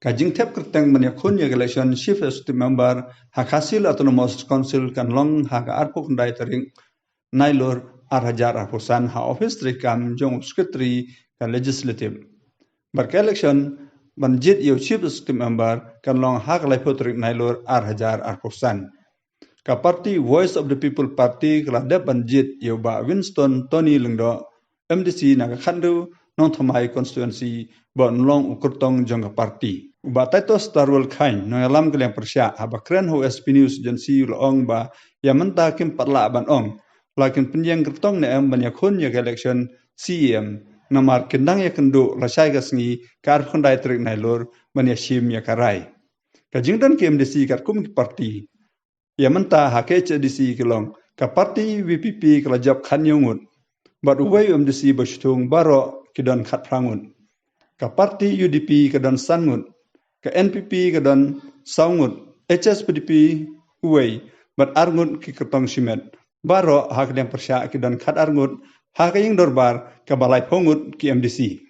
Kajing tep kerteng menyakun ya election chief executive member hakasil autonomous council kan long haka arpuk ndai tering nailor arhajar arpusan ha office trikam jong secretary kan legislative. Barka election banjit yo chief executive member kan long hak lai potrik nailor arhajar arpusan. Ka parti Voice of the People Party kelada banjit yo ba Winston Tony Lengdo MDC naga khandu non thamai constituency bon long ukurtong jong parti. Ba taito starwal khain no alam kaliang persya habakren ho SP News agency ulong ba yamanta kim patla ban ong lakin penjang kertong ne am banyak hun ya election CEM namar kendang ya kendo rasai gasngi kar khondai trik nailor ban ya shim ya karai. Kajingdan ke MDC kat kum parti yamanta hake CDC kelong ka parti VPP kelajap khan yongut bat uwai MDC bastung baro kidon khat prangun ka parti UDP kedon sangut ka NPP kedon saungut HSPDP uwai bat arngut ki ketong simet baro hak yang persya kedon khat arngut hak yang dorbar ka balai pongut ki MDC